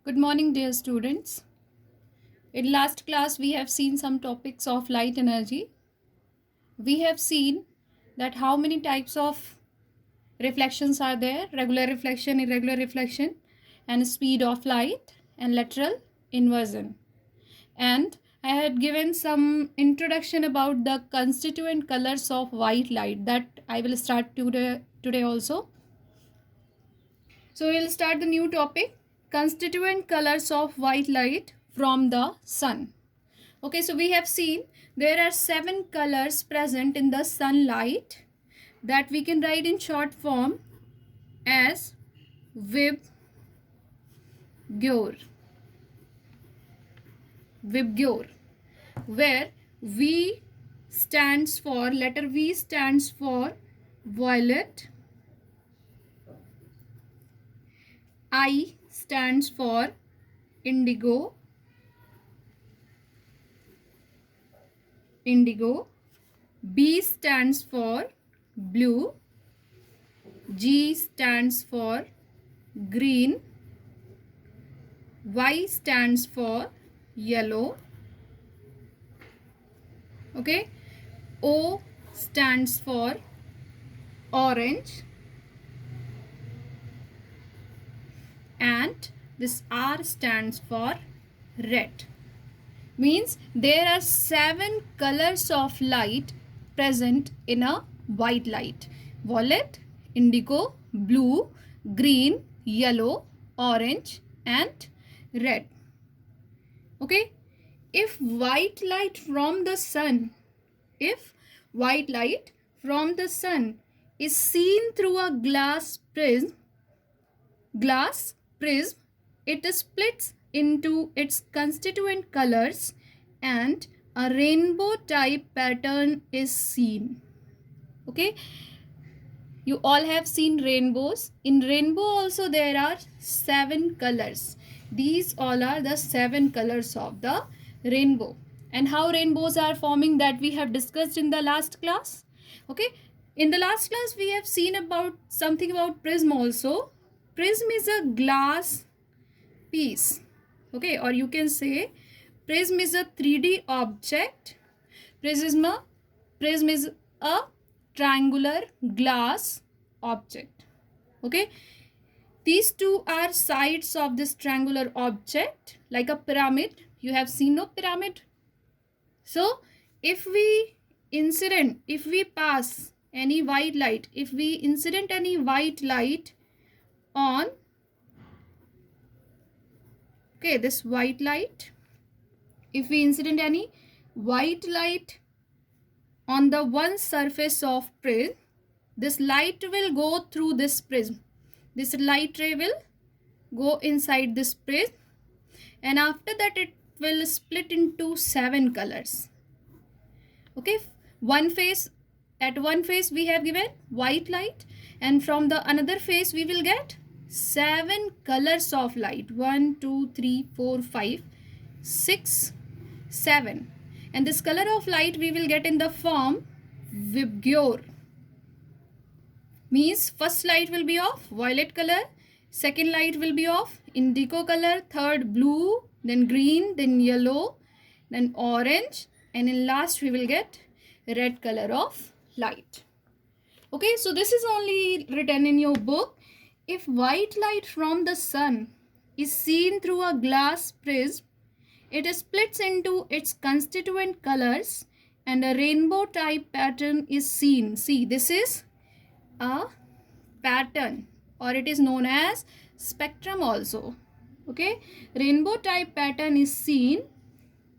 Good morning, dear students. In last class, we have seen some topics of light energy. We have seen that how many types of reflections are there: regular reflection, irregular reflection, and speed of light, and lateral inversion. And I had given some introduction about the constituent colors of white light that I will start today also. So we'll start the new topic: constituent colors of white light from the sun. Okay, so we have seen there are 7 colors present in the sunlight that we can write in short form as Vibgyor. Vibgyor, where V stands for, letter V stands for violet, I stands for indigo, B stands for blue, G stands for green, Y stands for yellow, okay, O stands for orange, and this R stands for red. Means there are 7 colors of light present in a white light: violet, indigo, blue, green, yellow, orange, and red. Okay, if white light from the sun is seen through a glass prism, it splits into its constituent colors and a rainbow type pattern is seen. Okay, you all have seen rainbows. In rainbow also there are 7 colors. These all are the 7 colors of the rainbow. And how rainbows are forming, that we have discussed in the last class. Okay, in the last class we have seen about something about prism also. Prism is a glass piece, okay, or you can say prism is a 3D object. Prism is a triangular glass object. Okay, these two are sides of this triangular object, like a pyramid. You have seen no pyramid? So if we pass any white light, if we incident any white light on, okay, this white light, if we incident any white light on the one surface of prism, this light will go through this prism. This light ray will go inside this prism, and after that it will split into 7 colors. Okay, at one face we have given white light, and from the another face we will get 7 colors of light. 1 2 3 4 5 6 7, and this color of light we will get in the form Vibgyor. Means first light will be of violet color, second light will be of indigo color, third blue, then green, then yellow, then orange, and in last we will get red color of light. Okay, so this is only written in your book. If white light from the sun is seen through a glass prism, it splits into its constituent colors and a rainbow type pattern is seen. See, this is a pattern, or it is known as spectrum also. Okay, rainbow type pattern is seen.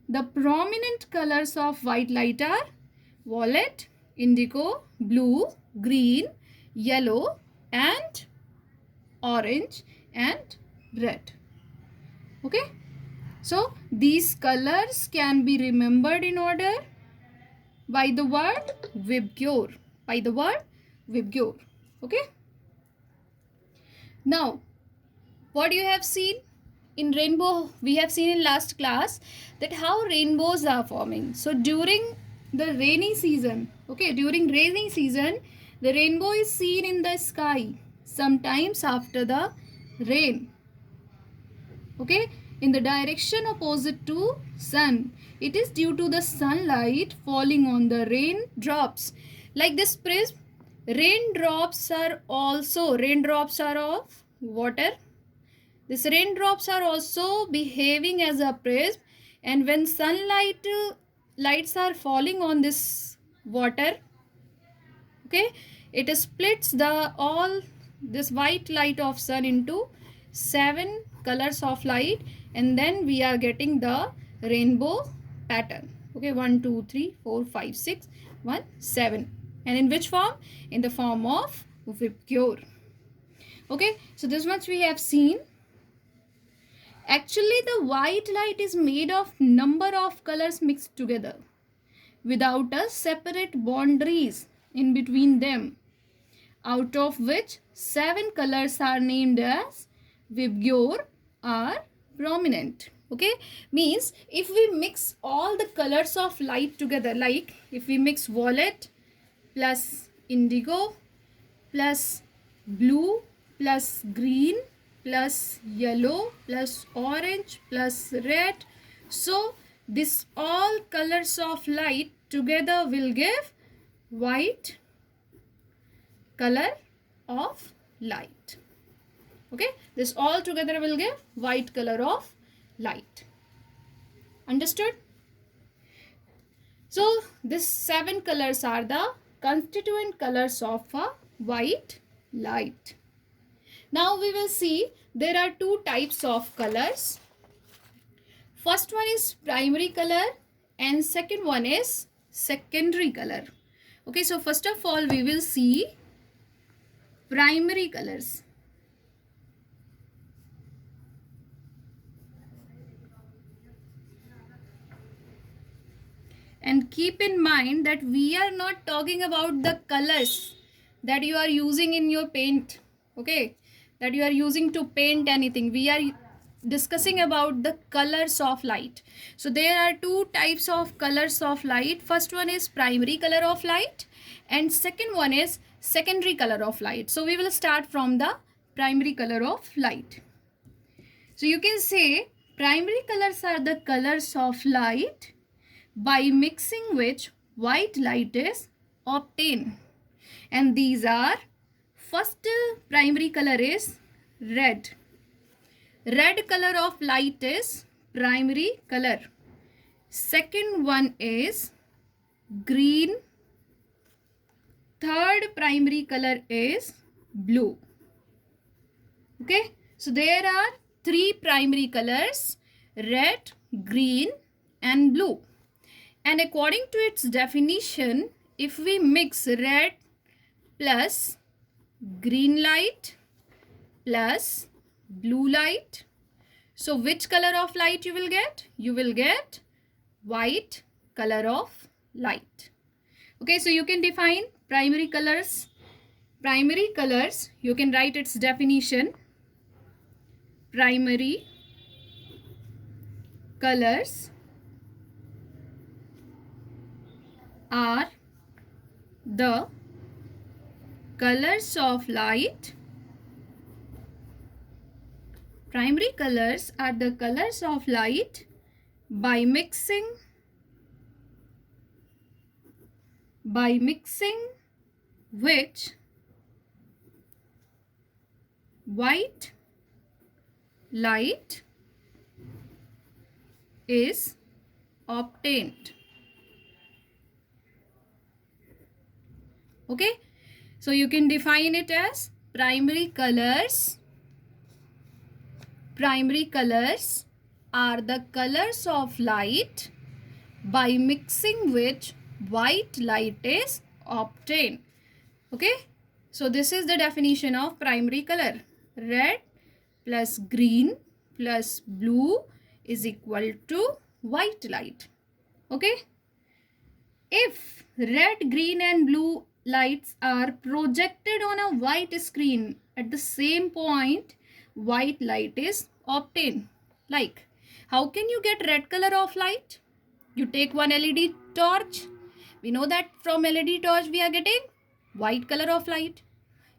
The prominent colors of white light are violet, indigo, blue, green, yellow, and orange, and red. Okay, so these colors can be remembered in order by the word Vibgyor. Okay, now what you have seen in rainbow, we have seen in last class that how rainbows are forming. So during the rainy season, okay, the rainbow is seen in the sky sometimes after the rain. okay, in the direction opposite to sun. It is due to the sunlight falling on the raindrops. Like this prism, raindrops are of water. These raindrops are also behaving as a prism, and when sunlight lights are falling on this water, okay, it splits the all this white light of sun into 7 colors of light, and then we are getting the rainbow pattern. Okay, 1 2 3 4 5 6 1 7, and in which form? In the form of Vibgyor. Okay, so this much we have seen. Actually, the white light is made of number of colors mixed together without a separate boundaries in between them, out of which 7 colors are named as Vibgyor are prominent. Okay, means if we mix all the colors of light together, like if we mix violet plus indigo plus blue plus green plus yellow plus orange plus red, so this all colors of light together will give white color of light. Okay, this all together will give white color of light. Understood? So these 7 colors are the constituent colors of a white light. Now we will see there are 2 types of colors. First one is primary color and second one is secondary color. Okay, so first of all we will see primary colors. And keep in mind that we are not talking about the colors that you are using in your paint, okay, that you are using to paint anything. We are discussing about the colors of light. So there are 2 types of colors of light. First one is primary color of light and second one is secondary color of light. So we will start from the primary color of light. So you can say primary colors are the colors of light by mixing which white light is obtained, and these are, first primary color is red. Red color of light is primary color. Second one is green. Third primary color is blue. Okay, so there are 3 primary colors: red, green and blue. And according to its definition, if we mix red plus green light plus blue light, so which color of light you will get? You will get white color of light. Okay, so you can define primary colors. Primary colors, you can write its definition. Primary colors are the colors of light. Primary colors are the colors of light by mixing which white light is obtained. Okay, so you can define it as primary colors. Primary colors are the colors of light by mixing which white light is obtained. Okay, so this is the definition of primary color. Red plus green plus blue is equal to white light. Okay, if red, green and blue lights are projected on a white screen at the same point, white light is obtained. Like, how can you get red color of light? You take one LED torch. We know that from LED torch we are getting white color of light.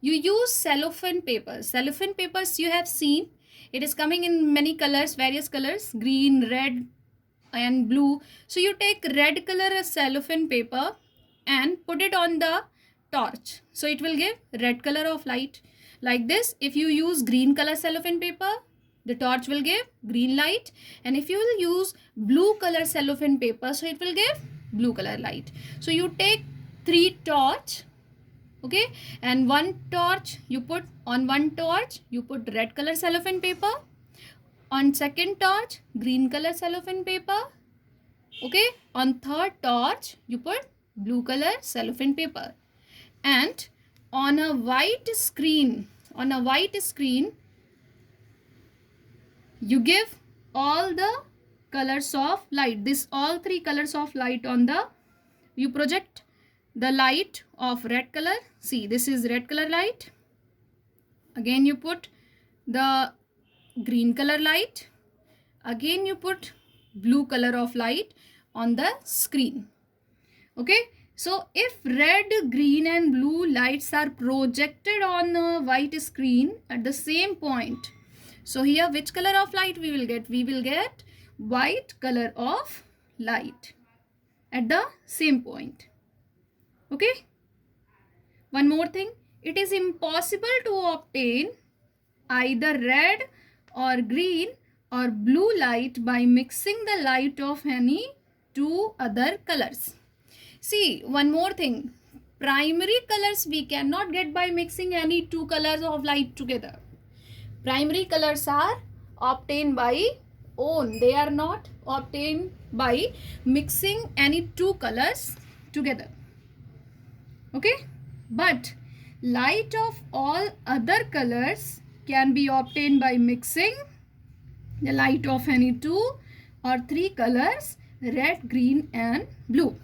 You use cellophane papers. Cellophane papers you have seen. It is coming in many colors, various colors, green, red and blue. So you take red color cellophane paper and put it on the torch. So it will give red color of light. Like this, if you use green color cellophane paper, the torch will give green light. And if you will use blue color cellophane paper, so it will give blue color light. So you take 3 torch, okay, and one torch you put on one torch, you put red color cellophane paper. On second torch, green color cellophane paper. Okay, on third torch, you put blue color cellophane paper. And on a white screen, you give all the colors of light. This all 3 colors of light on the, you project the light of red color. See, this is red color light. Again you put the green color light. Again you put blue color of light on the screen. Okay, so if red, green and blue lights are projected on a white screen at the same point, so here which color of light we will get? We will get white color of light at the same point. Okay, one more thing, it is impossible to obtain either red or green or blue light by mixing the light of any 2 other colors. See, one more thing, primary colors we cannot get by mixing any 2 colors of light together. Primary colors are obtained by own. They are not obtained by mixing any 2 colors together. Okay, but light of all other colors can be obtained by mixing the light of any 2 or 3 colors, red, green and blue.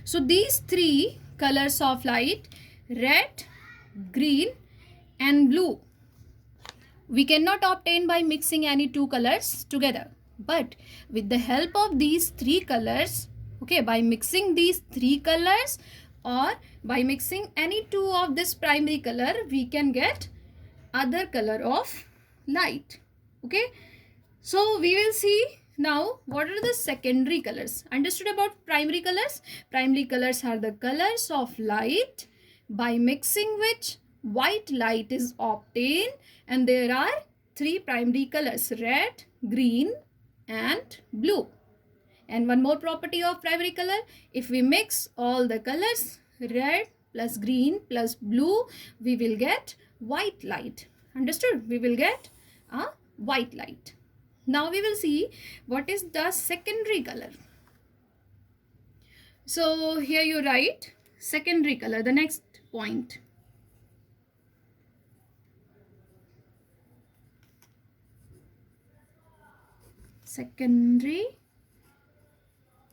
So these 3 colors of light, red, green and blue, we cannot obtain by mixing any 2 colors together. But with the help of these 3 colors, okay, by mixing these 3 colors or by mixing any 2 of this primary color, we can get other color of light. Okay, so we will see now what are the secondary colors. Understood about primary colors? Primary colors are the colors of light by mixing which white light is obtained, and there are 3 primary colors, red, green and blue. And one more property of primary color, if we mix all the colors, red plus green plus blue, we will get white light. Understood? We will get a white light. Now we will see what is the secondary color. So here you write secondary color, the next point. Secondary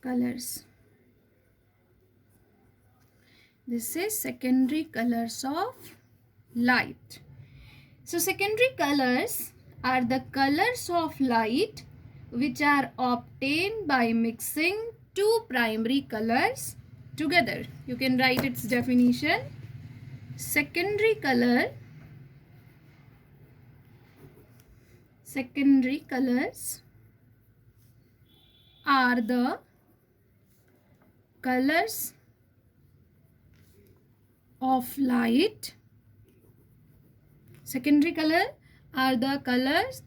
colors. This is secondary colors of light. So secondary colors are the colors of light which are obtained by mixing 2 primary colors together. You can write its definition. Secondary colors are the colors of light. Secondary color are the colors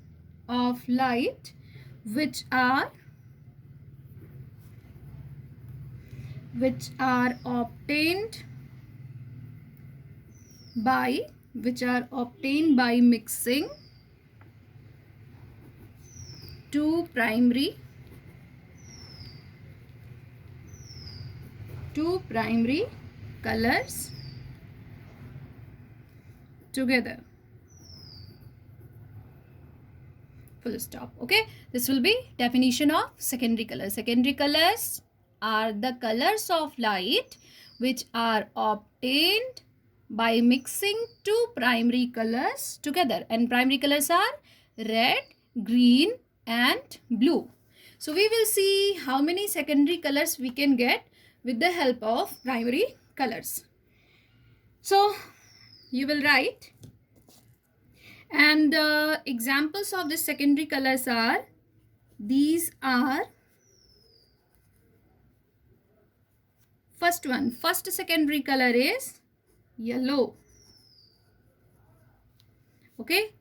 of light which are obtained by mixing 2 primary colors together. Full stop. Okay, this will be definition of secondary colors. Secondary colors are the colors of light which are obtained by mixing 2 primary colors together, and primary colors are red, green and blue. So we will see how many secondary colors we can get with the help of primary colors. So you will write, And the examples of the secondary colors are, these are, first secondary color is yellow. Okay.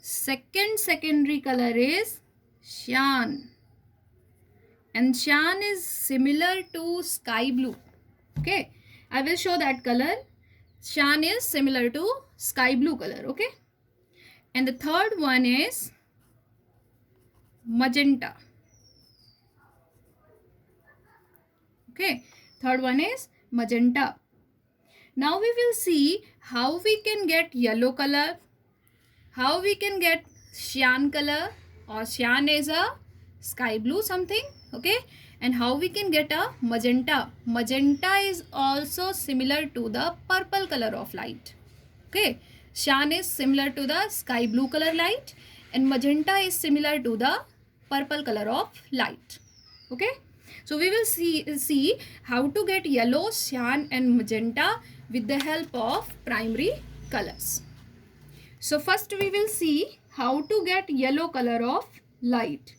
Second secondary color is cyan. And cyan is similar to sky blue. Okay. I will show that color. Cyan is similar to sky blue color. Okay. And the third one is magenta. Okay. Third one is magenta. Now we will see how we can get yellow color, how we can get cyan color, or cyan is a sky blue something. Okay. And how we can get a magenta. Magenta is also similar to the purple color of light. Okay. Cyan is similar to the sky blue color light, and magenta is similar to the purple color of light. Okay. So we will see how to get yellow, cyan and magenta with the help of primary colors. So first we will see how to get yellow color of light.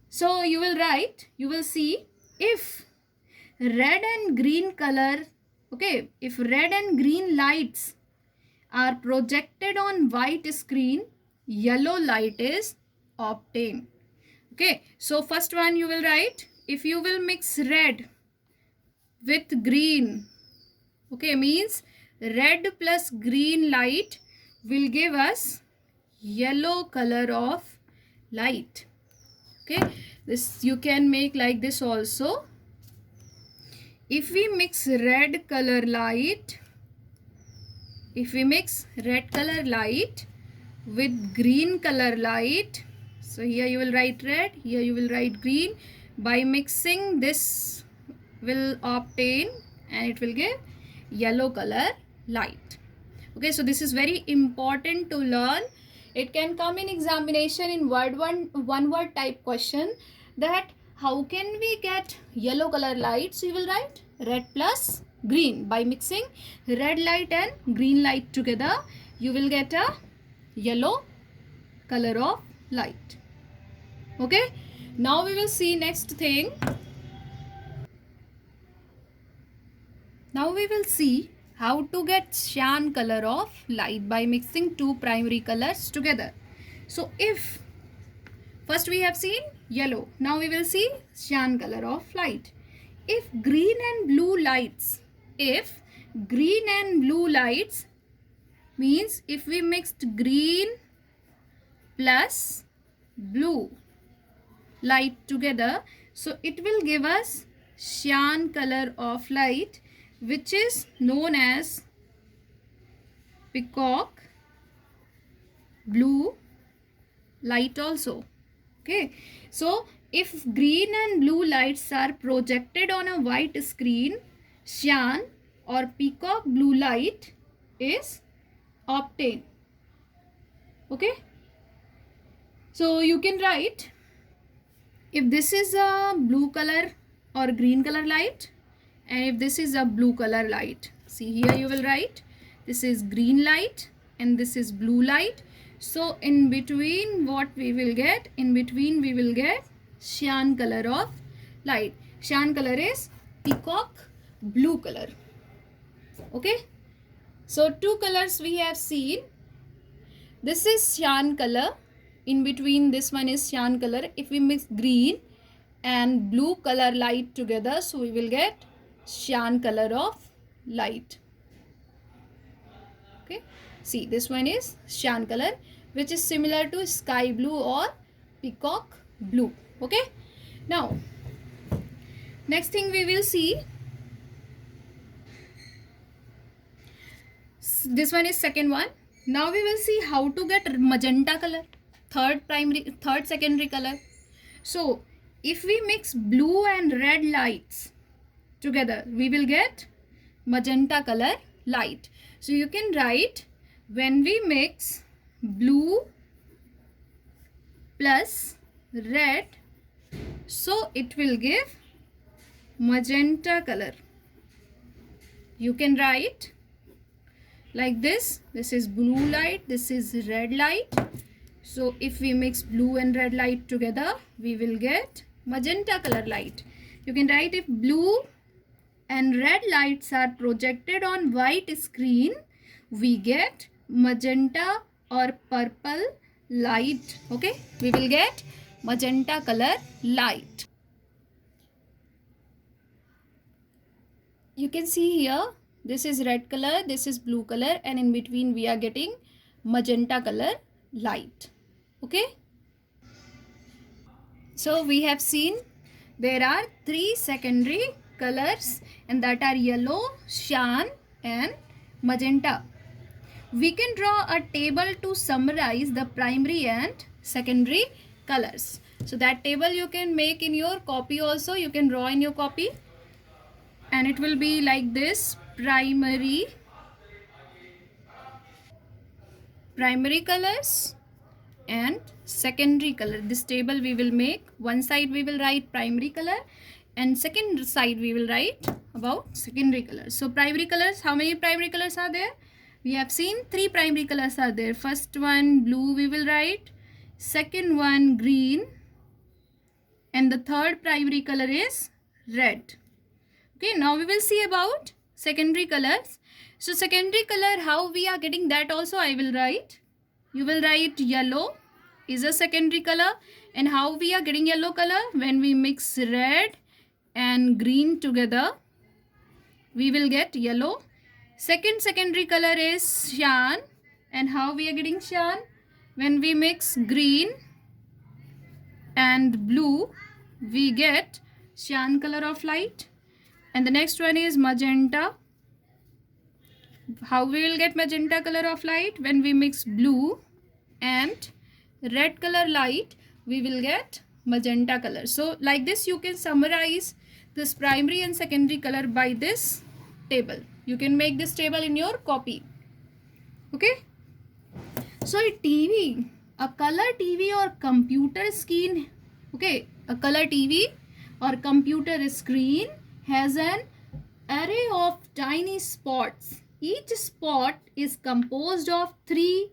So you will write, you will see, if red and green color, okay, if red and green lights are projected on white screen, yellow light is obtained. Okay, so first one you will write, if you will mix red with green, okay, means red plus green light will give us yellow color of light. Okay, this you can make like this also. If we mix red color light, if we mix red color light with green color light, so here you will write red, here you will write green. By mixing this will obtain and it will give yellow color light. Okay, so this is very important to learn. It can come in examination in one word type question, that how can we get yellow color light. So you will write red plus green. By mixing red light and green light together, you will get a yellow color of light. Okay, now we will see next thing. Now we will see how to get cyan color of light by mixing two primary colors together. So if first we have seen yellow, now we will see cyan color of light. If green and blue lights, if green and blue lights means if we mixed green plus blue light together, so it will give us cyan color of light, which is known as peacock blue light also. Okay, so if green and blue lights are projected on a white screen, cyan or peacock blue light is obtained. Okay, so you can write, if this is a blue color or green color light, and if this is a blue color light, see here you will write, this is green light and this is blue light. So in between what we will get, in between we will get cyan color of light. Cyan color is peacock blue color. Okay, so two colors we have seen. This is cyan color, in between this one is cyan color. If we mix green and blue color light together, so we will get cyan color of light. Okay, see this one is cyan color, which is similar to sky blue or peacock blue. Okay, now next thing we will see, this one is second one. Now we will see how to get magenta color, third secondary color. So if we mix blue and red lights together, we will get magenta color light. So you can write, when we mix blue plus red, so it will give magenta color. You can write like this. This is blue light, this is red light. So if we mix blue and red light together, we will get magenta color light. You can write, if blue and red lights are projected on white screen, we get magenta or purple light. Okay, we will get magenta color light. You can see here, this is red color, this is blue color, and in between we are getting magenta color light. Okay, so we have seen there are three secondary colors, and that are yellow, cyan and magenta. We can draw a table to summarize the primary and secondary colors. So that table you can make in your copy also. You can draw in your copy, and it will be like this: primary colors and secondary color. This table we will make. One side we will write primary color, and second side we will write about secondary colors. So primary colors, how many primary colors are there? We have seen three primary colors are there. First one blue we will write, second one green, and the third primary color is red. Okay, now we will see about secondary colors. So secondary color, how we are getting that also I will write. You will write yellow is a secondary color, and how we are getting yellow color? When we mix red and green together, we will get yellow. Second secondary color is cyan, and how we are getting cyan? When we mix green and blue, we get cyan color of light. And the next one is magenta. How we will get magenta color of light? When we mix blue and red color light, we will get magenta color. So like this you can summarize this primary and secondary color by this table. You can make this table in your copy. Okay, so a TV, a color TV or computer screen, okay, a color TV or computer screen has an array of tiny spots. Each spot is composed of 3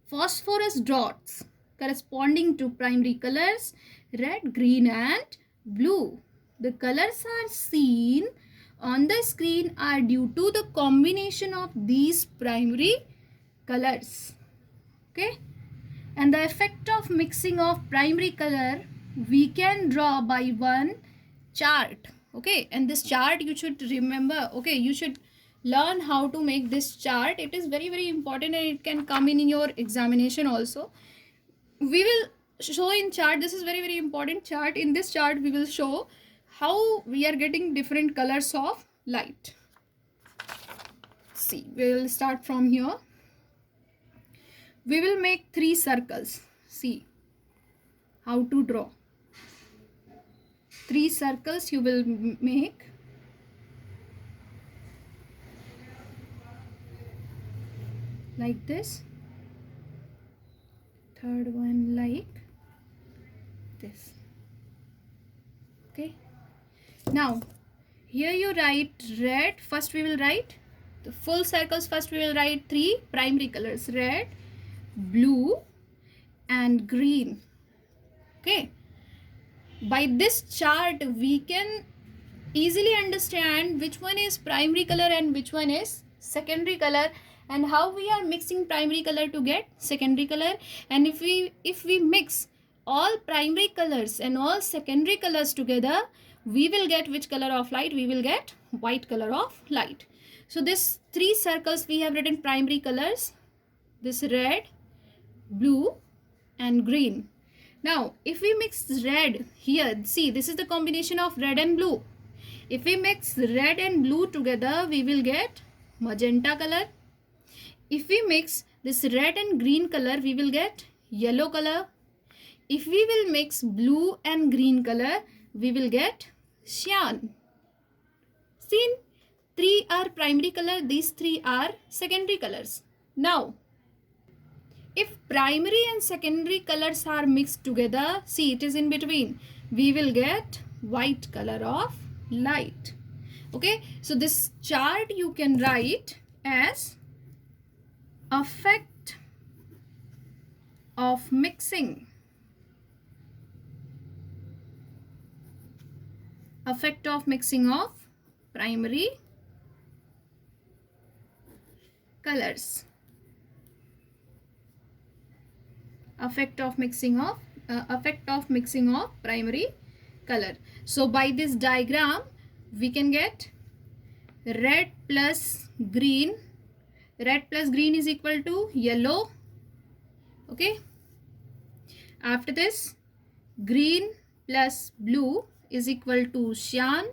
phosphorus dots corresponding to primary colors red, green and blue. The colors are seen on the screen are due to the combination of these primary colors. Okay, and the effect of mixing of primary color we can draw by one chart. Okay, and this chart you should remember. Okay, you should learn how to make this chart. It is very important, and it can come in your examination also. We will show in chart. This is very important chart. In this chart we will show how we are getting different colors of light. See, we will start from here. We will make 3 circles. See how to draw. 3 circles you will make. Like this. Third one like this. Okay. Now here you write red. First we will write the full circles. First we will write 3 primary colors: red, blue and green. Okay, by this chart we can easily understand which one is primary color and which one is secondary color, and how we are mixing primary color to get secondary color. And if we mix all primary colors and all secondary colors together, we will get which color of light? We will get white color of light. So this 3 circles we have written primary colors, this red, blue and green. Now if we mix red here, see this is the combination of red and blue. If we mix red and blue together, we will get magenta color. If we mix this red and green color, we will get yellow color. If we will mix blue and green color, we will get cyan. See, 3 are primary color, these 3 are secondary colors. Now if primary and secondary colors are mixed together, see it is in between, we will get white color of light. Okay, so this chart you can write as Effect of mixing. Effect of mixing of primary colors. Effect of mixing of primary color. So by this diagram we can get red plus green. Red plus green is equal to yellow. Okay. After this, green plus blue is equal to cyan.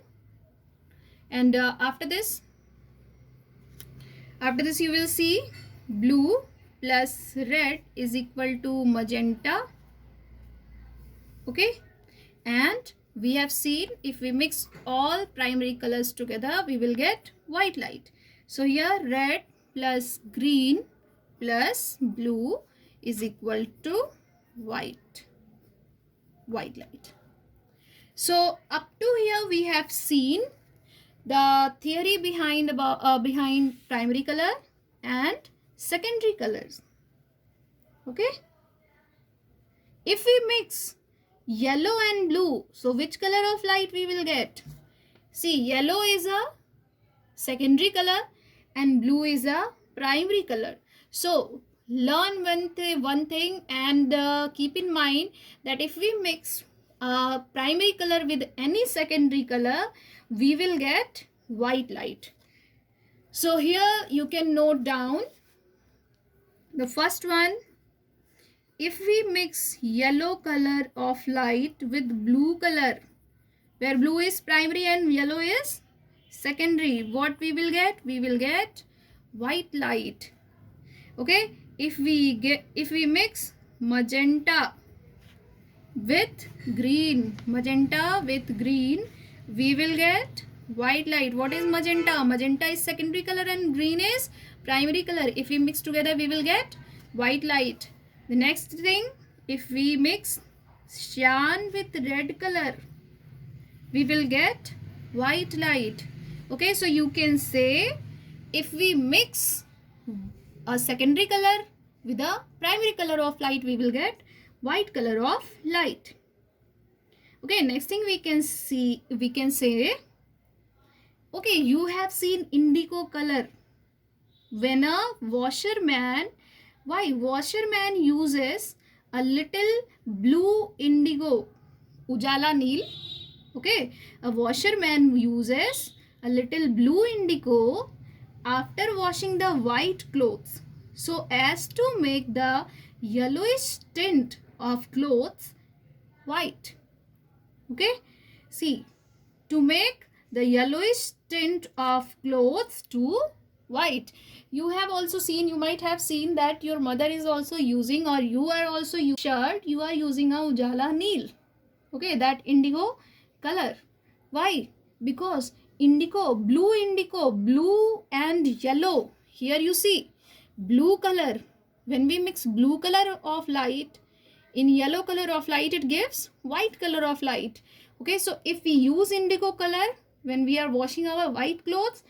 And after this you will see blue plus red is equal to magenta. Okay. And we have seen if we mix all primary colors together, we will get white light. So here red plus green plus blue is equal to white light. So up to here we have seen the theory behind primary color and secondary colors. Okay. If we mix yellow and blue, so which color of light we will get? See, yellow is a secondary color and blue is a primary color. So learn one thing and keep in mind that if we mix primary color with any secondary color, we will get white light. So here you can note down the first one. If we mix yellow color of light with blue color, where blue is primary and yellow is secondary, what we will get? We will get white light. Okay. If we mix magenta with green, we will get white light. What is magenta? Magenta is secondary color and green is primary color. If we mix together, we will get white light. The next thing, if we mix cyan with red color, we will get white light. Okay, so you can say if we mix a secondary color with a primary color of light, we will get white color of light. Okay, next thing we can say, okay, you have seen indigo color. When a washerman uses a little blue indigo, ujala neel. Okay, a washerman uses a little blue indigo after washing the white clothes, so as to make the yellowish tint of clothes white. Okay, see, to make the yellowish tint of clothes to white. You have also seen, you might have seen that your mother is also using, or you are also using shirt, you are using a ujala neel. Okay, that indigo color. Why? Because blue and yellow. Here you see blue color. When we mix blue color of light in yellow color of light, it gives white color of light. Okay, so if we use indigo color when we are washing our white clothes,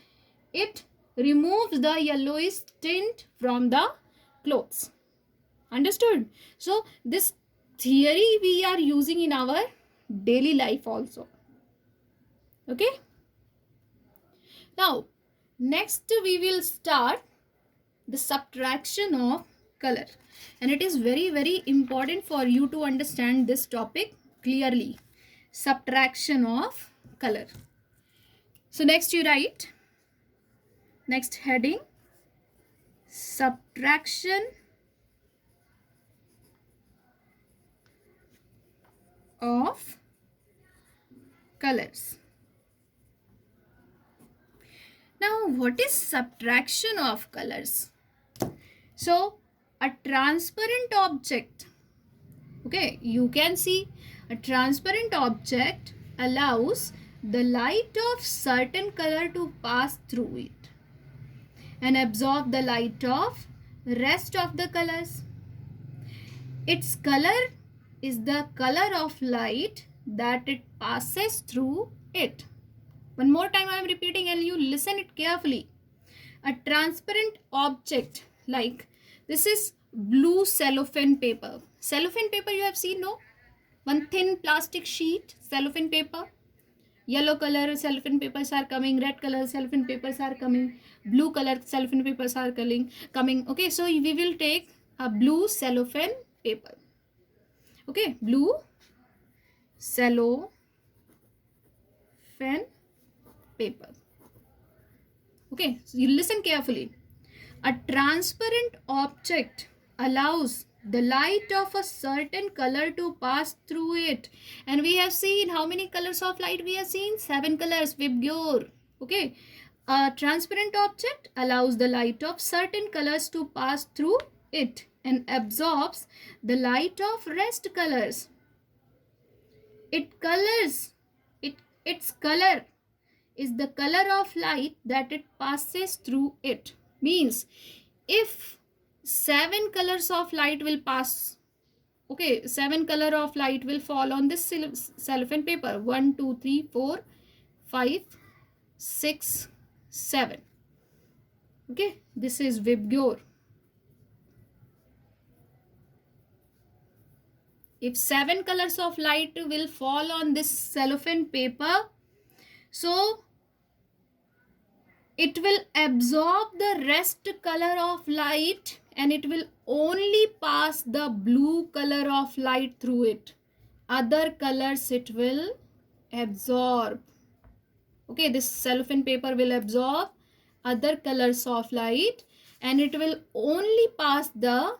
it removes the yellowish tint from the clothes. Understood? So this theory we are using in our daily life also. Okay. Now next we will start the subtraction of color, and it is very important for you to understand this topic clearly. Subtraction of color. So next you write, next heading, subtraction of colors. Now what is subtraction of colors? So a transparent object, okay, you can see a transparent object allows the light of certain color to pass through it and absorb the light of rest of the colors. Its color is the color of light that it passes through it. One more time I am repeating and you listen it carefully. A transparent object like This is blue cellophane paper. Cellophane paper you have seen, no? One thin plastic sheet, cellophane paper. Yellow color cellophane papers are coming, red color cellophane papers are coming, blue color cellophane papers are coming. Okay, so we will take a blue cellophane paper. Okay, blue cellophane paper. Okay, so you listen carefully. A transparent object allows the light of a certain color to pass through it. And we have seen how many colors of light we have seen? 7 colors, Vibgyor. Okay. A transparent object allows the light of certain colors to pass through it and absorbs the light of rest colors. Its color is the color of light that it passes through it. Means if 7 colors of light will pass, okay, 7 color of light will fall on this cellophane paper. 1 2 3 4 5 6 7. Okay, this is Vibgyor. If 7 colors of light will fall on this cellophane paper, so it will absorb the rest color of light and it will only pass the blue color of light through it. Other colors it will absorb. Okay, this cellophane paper will absorb other colors of light and it will only pass the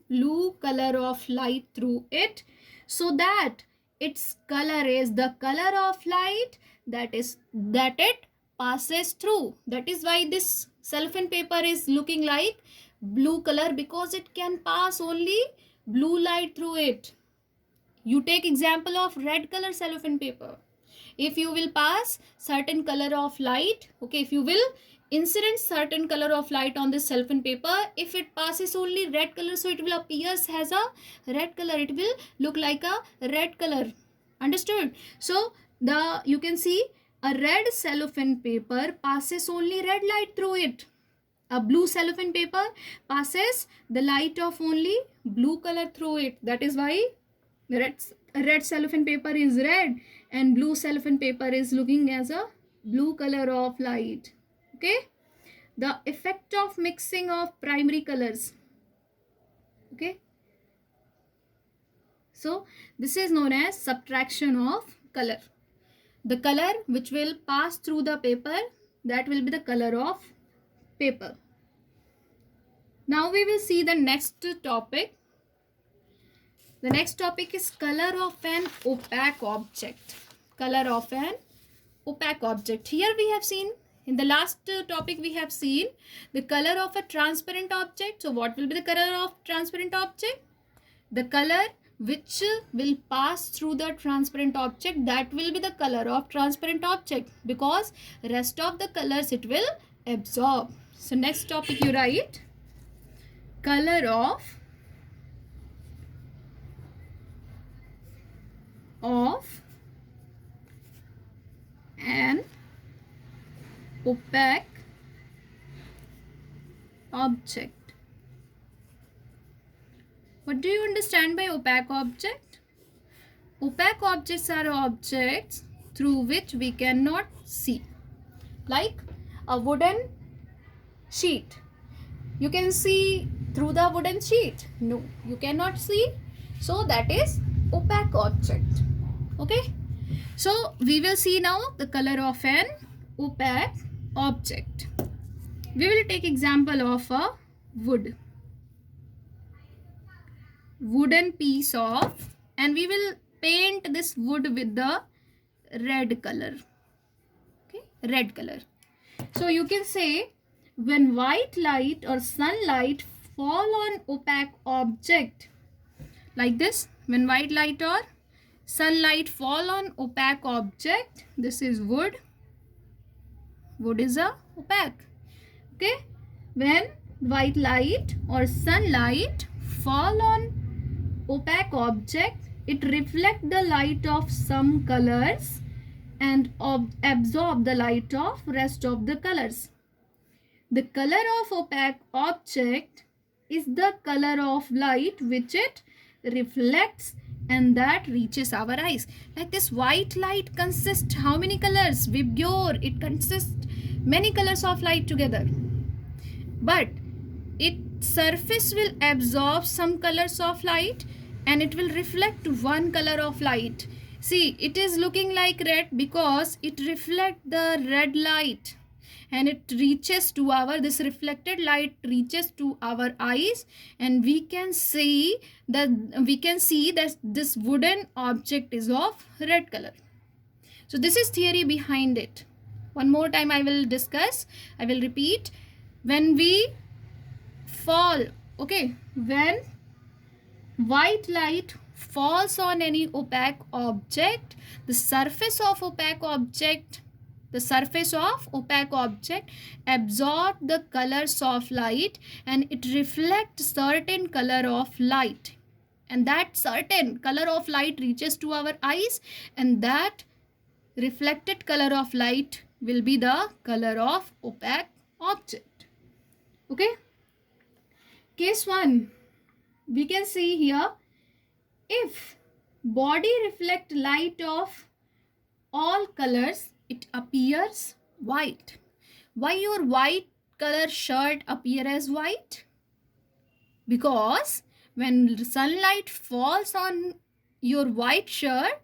blue color of light through it, so that its color is the color of light that it passes through. That is why this cellophane paper is looking like blue color, because it can pass only blue light through it. You take example of red color cellophane paper. If you will pass certain color of light, okay, if you will incident certain color of light on this cellophane paper, if it passes only red color, so it will appear as a red color, it will look like a red color. Understood? So you can see a red cellophane paper passes only red light through it. A blue cellophane paper passes the light of only blue color through it. That is why red cellophane paper is red and blue cellophane paper is looking as a blue color of light. Okay, the effect of mixing of primary colors. Okay, so this is known as subtraction of color. The color which will pass through the paper, that will be the color of paper. Now we will see the next topic. The next topic is color of an opaque object. Color of an opaque object. Here we have seen, in the last topic we have seen the color of a transparent object. So what will be the color of transparent object? The color which will pass through the transparent object, that will be the color of transparent object, because rest of the colors it will absorb. So next topic you write color of an opaque object. What do you understand by opaque object? Opaque objects are objects through which we cannot see. Like a wooden sheet. You can see through the wooden sheet? No, you cannot see. So that is opaque object. Okay. So we will see now the color of an opaque object. We will take example of a wooden piece of, and we will paint this wood with the red color. Okay, red color. So you can say when white light or sunlight fall on opaque object, like this, when white light or sunlight fall on opaque object, this is wood. Wood is a opaque. Okay, when white light or sunlight fall on opaque object, it reflects the light of some colors and absorb the light of rest of the colors. The color of opaque object is the color of light which it reflects and that reaches our eyes. Like this white light consists how many colors? Vibgyor, it consists many colors of light together. But its surface will absorb some colors of light and it will reflect one color of light. See, it is looking like red because it reflects the red light and it reaches to this reflected light reaches to our eyes, and we can see that this wooden object is of red color. So this is theory behind it. One more time I will repeat. When we fall, okay, when white light falls on any opaque object, the surface of opaque object absorb the colors of light and it reflects certain color of light, and that certain color of light reaches to our eyes, and that reflected color of light will be the color of opaque object. Okay, case 1, we can see here, if body reflect light of all colors, it appears white. Why your white color shirt appear as white? Because when sunlight falls on your white shirt,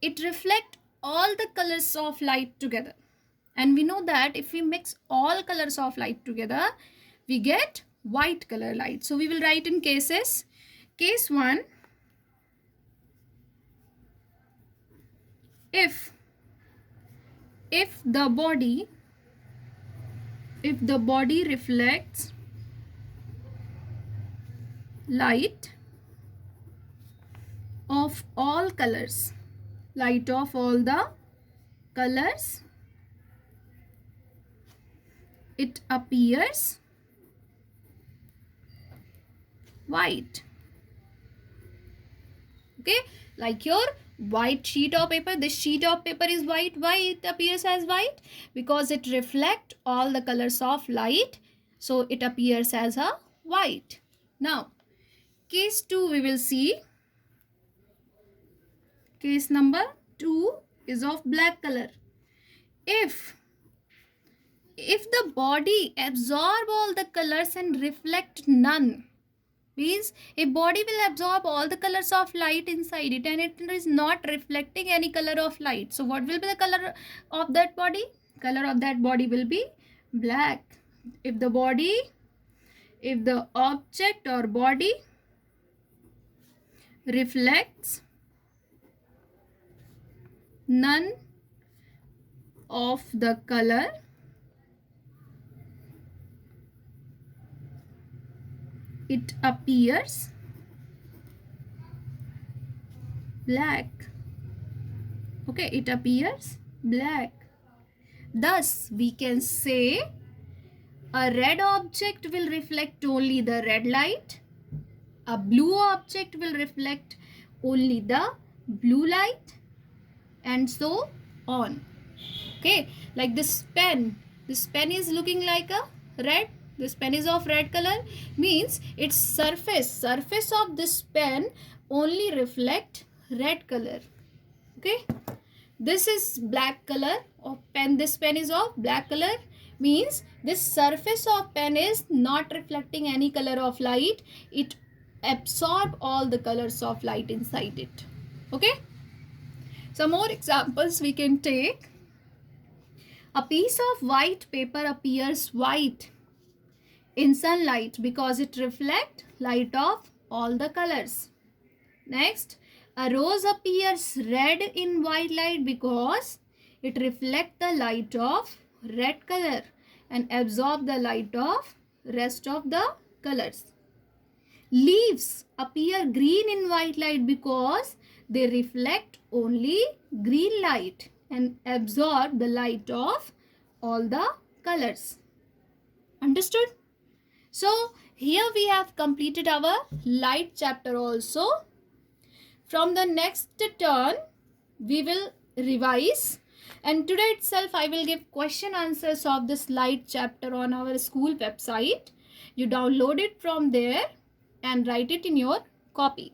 it reflects all the colors of light together. And we know that if we mix all colors of light together, we get white color light. So we will write in cases. Case 1, if the body reflects light of all colors, light of all the colors, it appears white. Okay, like your white sheet of paper, this sheet of paper is white. Why it appears as white? Because it reflects all the colors of light, so it appears as a white. Now case 2 we will see. Case number 2 is of black color. If the body absorb all the colors and reflect none, means a body will absorb all the colors of light inside it and it is not reflecting any color of light. So what will be the color of that body? Color of that body will be black. If the object or body reflects none of the color, it appears black. Okay, it appears black. Thus we can say a red object will reflect only the red light, a blue object will reflect only the blue light, and so on. Okay, like this pen is looking like a red. This pen is of red color, means its surface of this pen only reflect red color. Okay, this is black color of pen. This pen is of black color, means this surface of pen is not reflecting any color of light. It absorb all the colors of light inside it. Okay, some more examples we can take. A piece of white paper appears white in sunlight because it reflects light of all the colors. Next, a rose appears red in white light because it reflects the light of red color and absorb the light of rest of the colors. Leaves appear green in white light because they reflect only green light and absorb the light of all the colors. Understood? So here we have completed our light chapter also. From the next turn we will revise, and today itself I will give question answers of this light chapter on our school website. You download it from there and write it in your copy.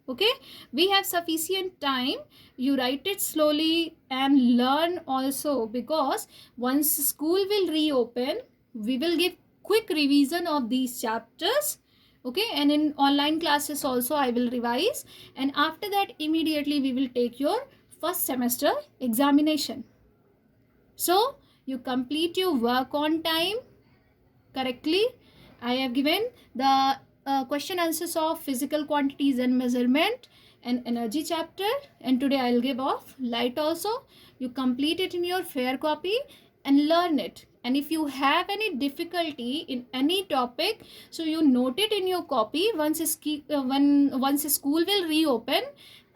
Okay, we have sufficient time. You write it slowly and learn also, because once school will reopen, we will give quick revision of these chapters. Okay, and in online classes also I will revise, and after that immediately we will take your first semester examination. So you complete your work on time correctly. I have given the question answers of physical quantities and measurement and energy chapter, and today I'll give of light also. You complete it in your fair copy and learn it. And if you have any difficulty in any topic, so you note it in your copy. Once school will reopen,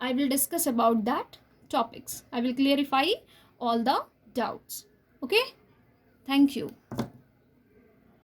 I will discuss about that topics. I will clarify all the doubts. Okay, thank you.